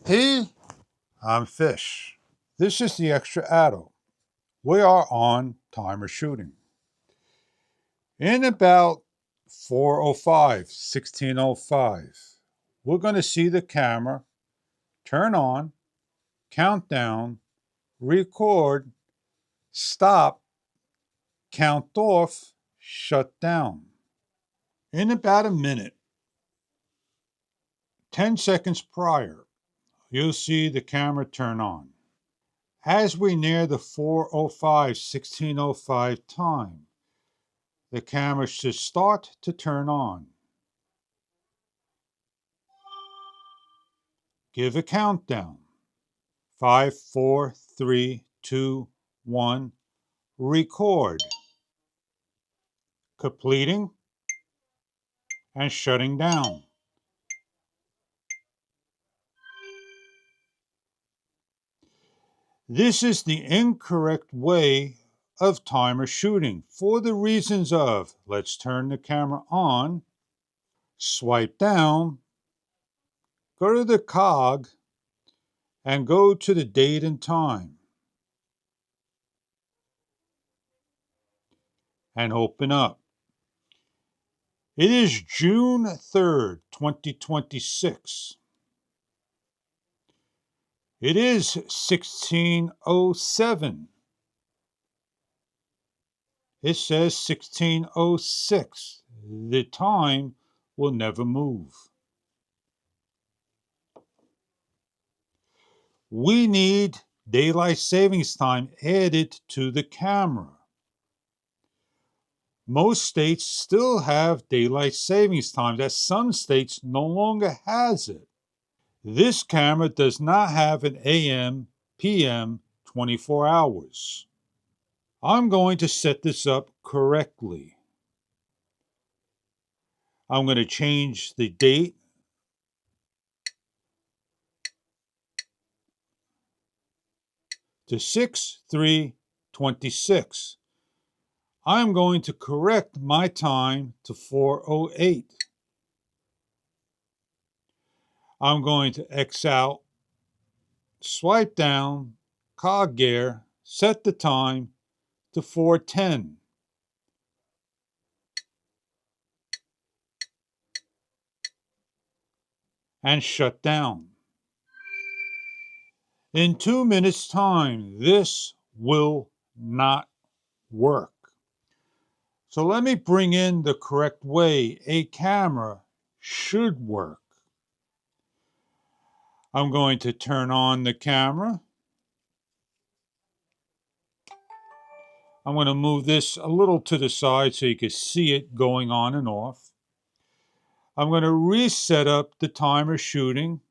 Hey, I'm Fish. This is the Xtra Atto. We are on timer shooting. In about 16:05, we're going to see the camera turn on, count down, record, stop, count off, shut down. In about a minute, 10 seconds prior, you'll see the camera turn on. As we near the 16:05 time, the camera should start to turn on. Give a countdown. 5, 4, 3, 2, 1. Record. Completing and shutting down. This is the incorrect way of timer shooting for the reasons of, let's turn the camera on, swipe down, go to the cog, and go to the date and time, and open up. It is June 3rd, 2026. It is 16:07. It says 16:06. The time will never move. We need daylight savings time added to the camera. Most states still have daylight savings time, that some states no longer has it. This camera does not have an AM, PM 24 hours. I'm going to set this up correctly. I'm going to change the date to 6/3/26. I'm going to correct my time to 4:08. I'm going to X out, swipe down, cog gear, set the time to 4:10. And shut down. In 2 minutes' time, this will not work. So let me bring in the correct way a camera should work. I'm going to turn on the camera. I'm going to move this a little to the side so you can see it going on and off. I'm going to reset up the timer shooting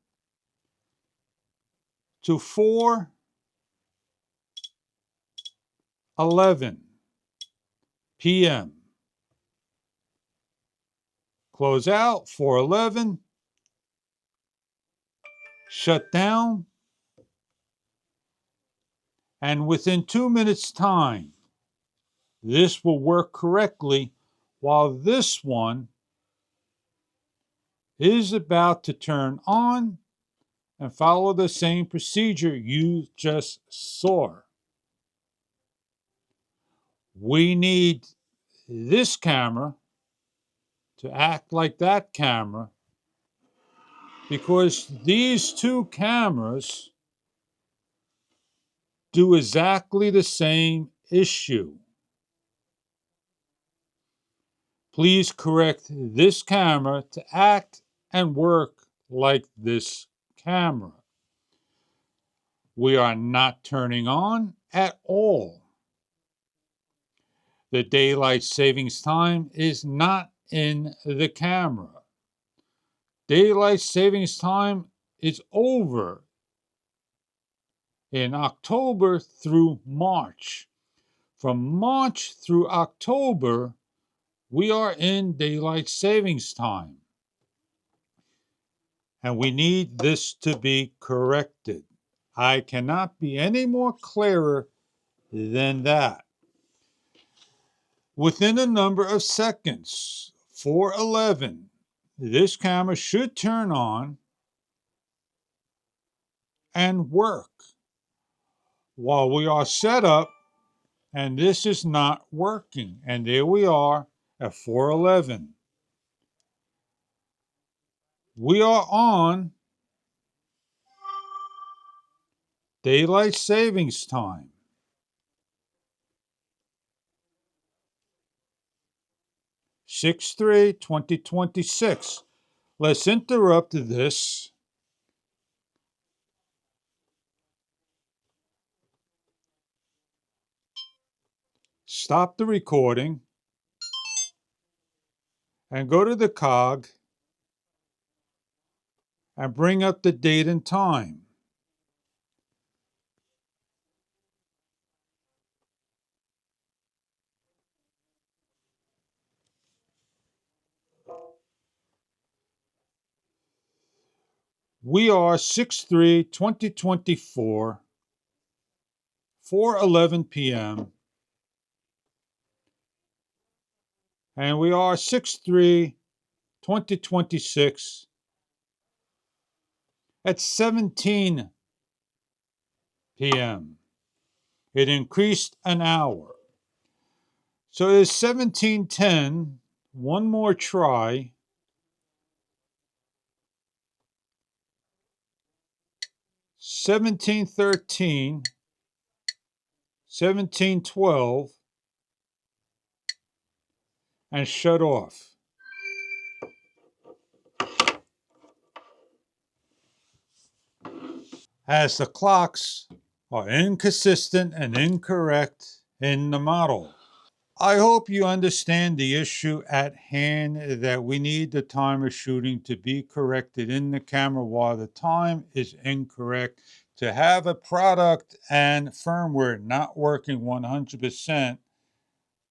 to 4:11 p.m. Close out, 4:11. Shut down. And within 2 minutes' time, this will work correctly, while this one is about to turn on and follow the same procedure you just saw. We need this camera to act like that camera because these two cameras do exactly the same issue. Please correct this camera to act and work like this camera. We are not turning on at all. The daylight savings time is not in the camera. Daylight savings time is over in October through March. From March through October, we are in daylight savings time. And we need this to be corrected. I cannot be any more clearer than that. Within a number of seconds, 4:11, this camera should turn on and work while we are set up and this is not working. And there we are at 4:11. We are on daylight savings time. 6/3/2026. Let's interrupt this. Stop the recording and go to the cog and bring up the date and time. We are 6/3/2024, 4:11 p.m. And we are 6/3/2026 at 17 p.m. It increased an hour. So it is 17:10. One more try. 17:13. 17:12. And shut off. As the clocks are inconsistent and incorrect in the model. I hope you understand the issue at hand, that we need the timer shooting to be corrected in the camera while the time is incorrect. To have a product and firmware not working 100%,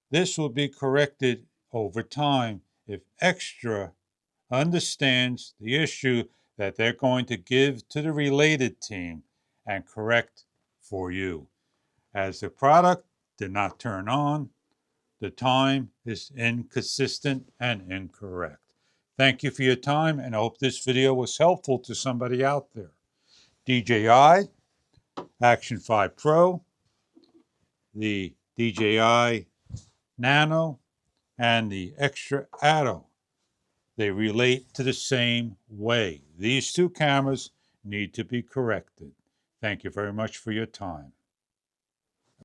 this will be corrected over time if Xtra understands the issue that they're going to give to the related team and correct for you. As the product did not turn on, the time is inconsistent and incorrect. Thank you for your time, and I hope this video was helpful to somebody out there. DJI Action 5 Pro, the DJI Nano, and the Xtra Atto. They relate to the same way. These two cameras need to be corrected. Thank you very much for your time.